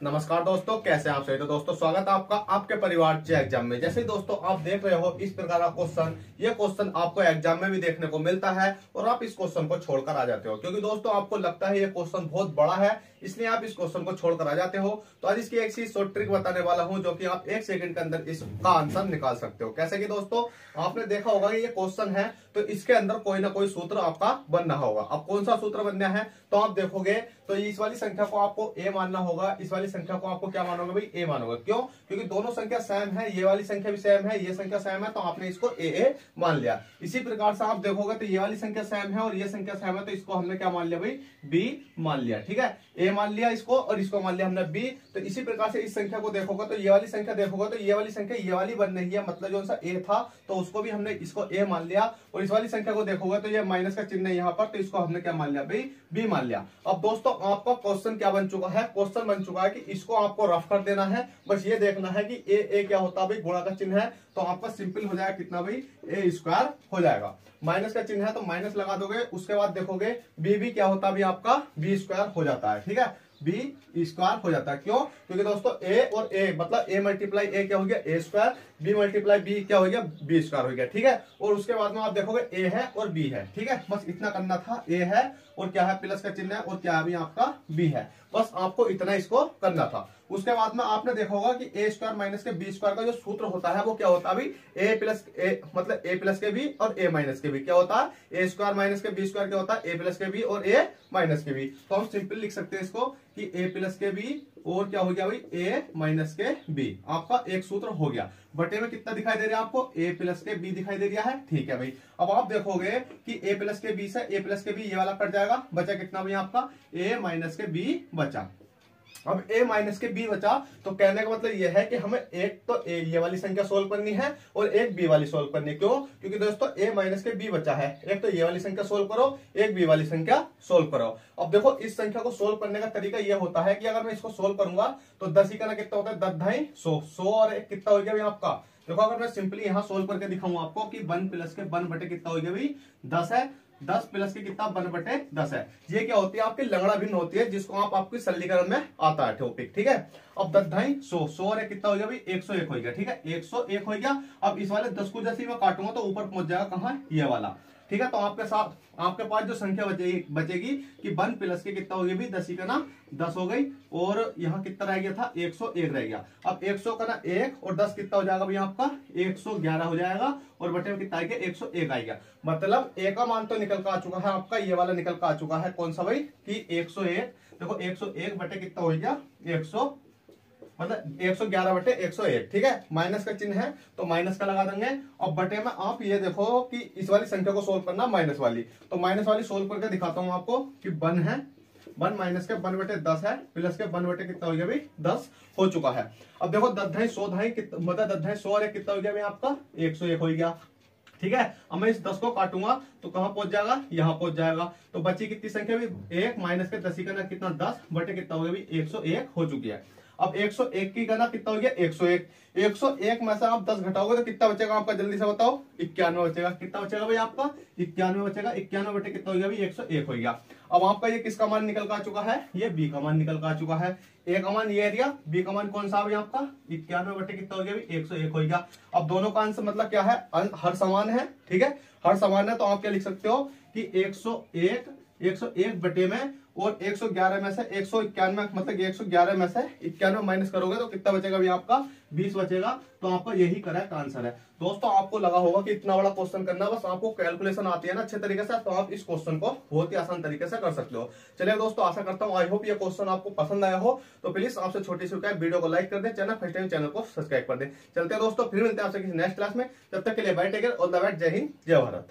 नमस्कार दोस्तों, कैसे हैं आप सभी। तो दोस्तों स्वागत है आपका आपके परिवार चे एग्जाम में। जैसे दोस्तों आप देख रहे हो इस प्रकार का क्वेश्चन, ये क्वेश्चन आपको एग्जाम में भी देखने को मिलता है और आप इस क्वेश्चन को छोड़कर आ जाते हो, क्योंकि दोस्तों आपको लगता है ये क्वेश्चन बहुत बड़ा है, इसलिए आप इस क्वेश्चन को छोड़कर आ जाते हो। तो आज इसकी एक सी शॉर्ट ट्रिक बताने वाला हूं, जो कि आप 1 सेकंड के अंदर इसका आंसर निकाल सकते हो। कैसे कि दोस्तों आपने देखा होगा कि ये क्वेश्चन है, तो इसके अंदर कोई ना कोई सूत्र आपका बनना होगा। अब कौन सा सूत्र बनना है तो आप देखोगे तो इस वाली संख्या को आपको ए मानना होगा, इस वाली संख्या को आपको क्या मानोगे भाई, ए मानोगे। क्यों? क्योंकि दोनों संख्या सेम है, ये वाली संख्या भी सेम है, ये संख्या सेम है, तो आपने इसको ए मान लिया। इसी प्रकार से आप देखोगे तो ये वाली संख्या सेम है और ये संख्या सेम है, तो इसको हमने क्या मान लिया भाई, बी मान लिया। ठीक है, ए मान लिया इसको और इसको मान लिया हमने बी। तो इसी प्रकार से इस संख्या को देखोगे तो ये वाली संख्या देखोगे तो ये वाली संख्या ये वाली बन रही है, मतलब जो सा ए था तो उसको भी हमने इसको ए मान लिया। और इस वाली संख्या को देखोगे तो ये माइनस का चिन्ह है यहाँ पर, तो इसको हमने क्या मान लिया भाई, बी मान लिया। अब दोस्तों आपका क्वेश्चन क्या बन चुका है, क्वेश्चन बन चुका है कि इसको आपको रफ कर देना है। बस ये देखना है कि ए क्या होता है भाई, गुणा का चिन्ह है, तो आपका सिंपल हो जाएगा कितना भाई, ए स्क्वायर हो जाएगा। माइनस का चिन्ह है तो माइनस लगा दोगे, उसके बाद देखोगे बी क्या होता है भाई, आपका बी स्क्वायर हो जाता है। ठीक है, बी स्क्वायर हो जाता है। क्यों? क्योंकि दोस्तों ए और ए मतलब ए मल्टीप्लाई ए क्या हो गया, ए स्क्वायर, बी मल्टीप्लाई बी क्या हो गया, बी स्क्वायर हो गया। ठीक है, और उसके बाद में आप देखोगे ए है और बी है। ठीक है, बस इतना करना था, ए है और क्या है, प्लस का चिन्ह है और क्या है भी आपका बी है, बस आपको इतना इसको करना था। उसके बाद में आपने देखा होगा कि ए स्क्वायर माइनस के बी स्क्वायर का जो सूत्र होता है वो क्या होता है अभी, ए प्लस ए मतलब ए प्लस के बी और ए माइनस के बी क्या होता है, ए स्क्वायर माइनस के बी स्क्वायर क्या होता है, ए प्लस के बी और ए माइनस के बी। तो हम सिंपल लिख सकते हैं इसको कि ए प्लस के बी और क्या हो गया भाई, ए माइनस के बी। आपका एक सूत्र हो गया। बटे में कितना दिखाई दे रहा है आपको, ए प्लस के बी दिखाई दे रहा है। ठीक है भाई, अब आप देखोगे कि ए प्लस के बी से ए प्लस के बी ये वाला कट जाएगा, बचा कितना भाई आपका, ए माइनस के बी बचा। अब a माइनस के b बचा, तो कहने का मतलब यह है कि हमें एक तो ये वाली संख्या सोल्व करनी है और एक b वाली सोल्व करनी है। क्यों? क्योंकि दोस्तों a माइनस के b बचा है, एक तो ये वाली संख्या सोल्व करो, एक b वाली संख्या सोल्व करो। अब देखो इस संख्या को सोल्व करने का तरीका यह होता है कि अगर मैं इसको सोल्व करूंगा तो 10 का ना कितना होता है, 10 ढाई 100 और एक कितना हो गया भाई आपका। देखो अगर मैं सिंपली यहाँ सोल्व करके दिखाऊं आपको कि 1 प्लस के 1 बटे कितना हो गया भाई, 10 है, 10 प्लस के कितना 1 बटे 10 है। ये क्या होती है आपकी लंगड़ा भिन्न होती है, जिसको आप आपकी सरलीकरण में आता है टॉपिक। ठीक है, अब 10 ढाई 100 और कितना हो गया भाई, 101 हो गया। ठीक है, 101 हो गया। अब इस वाले 10 को जैसे मैं काटूंगा तो ऊपर पहुंच जाएगा कहाँ, ये वाला। ठीक है, तो आपके साथ आपके पास जो संख्या बचेगी कि 1 प्लस के कितना हो गया भाई, 10 का ना 10 हो गई और यहाँ कितना रह गया था, 101 रह गया। अब 100 का ना 1 और 10 कितना हो जाएगा भाई आपका, 111 हो जाएगा और बटे में कितना आ गया, 101 आ गया। मतलब ए का मान तो निकल कर आ चुका है आपका, ये वाला निकल कर आ चुका है। कौन सा भाई, कि 101। देखो 101 बटे कितना हो गया, 100 मतलब 111 बटे 101। ठीक है, माइनस का चिन्ह है तो माइनस का लगा देंगे। और बटे में आप ये देखो कि इस वाली संख्या को सोल्व करना माइनस वाली, तो माइनस वाली सोल्व करके दिखाता हूं आपको कि 1 है, 1 माइनस के 1 बटे 10 है, प्लस के 1 बटे कितना हो गया भाई, 10 हो चुका है। अब देखो 10 ढाई 100 ढाई मतलब 10 ढाई 100 और एक कितना हो गया भाई आपका, 101 हो गया। ठीक है, अब मैं इस 10 को काटूंगा तो कहां पहुंच जाएगा, यहां पहुंच जाएगा। तो बची कितनी संख्या भी, 1 माइनस के 10 का ना कितना 10 बटे कितना हो गया भाई, 101 हो चुकी है। अब 101 की गणना कितना हो गया, 101। 101 में से आप 10 घटाओगे तो कितना बचेगा आपका, जल्दी से बताओ, 91 बचेगा। कितना बचेगा भाई आपका, 91 बचेगा। 91 बटे कितना हो गया भाई, 101 हो गया। अब आपका ये किसका मान निकल कर आ चुका है, ये बी का मान निकल कर आ चुका है। ए का मान ये दिया, बी का मान कौन सा भाई आपका, 91 बटे कितना हो गया भाई, 101 हो गया। अब दोनों का आंसर मतलब क्या है, हर समान है। ठीक है, हर समान है तो आप क्या लिख सकते हो कि 101 बटे में और 111 में से 191 मतलब 111 में से 91 माइनस करोगे तो कितना बचेगा भी आपका, 20 बचेगा। तो आपका यही करेक्ट आंसर है। दोस्तों आपको लगा होगा कि इतना बड़ा क्वेश्चन करना, बस आपको कैलकुलेशन आती है ना अच्छे तरीके से, तो आप इस क्वेश्चन को बहुत ही आसान तरीके से कर सकते हो। चलिए दोस्तों, आशा करता हूँ आई होप ये क्वेश्चन आपको पसंद आया हो। तो प्लीज आपसे छोटी सी रिक्वेस्ट, वीडियो को लाइक कर दे, चैनल फर्स्ट टाइम चैनल को सब्सक्राइब कर दे। चलते हैं दोस्तों, फिर मिलते हैं आपसे किसी नेक्स्ट क्लास में। तब तक के लिए bye, take care, all the best, जय हिंद, जय भारत।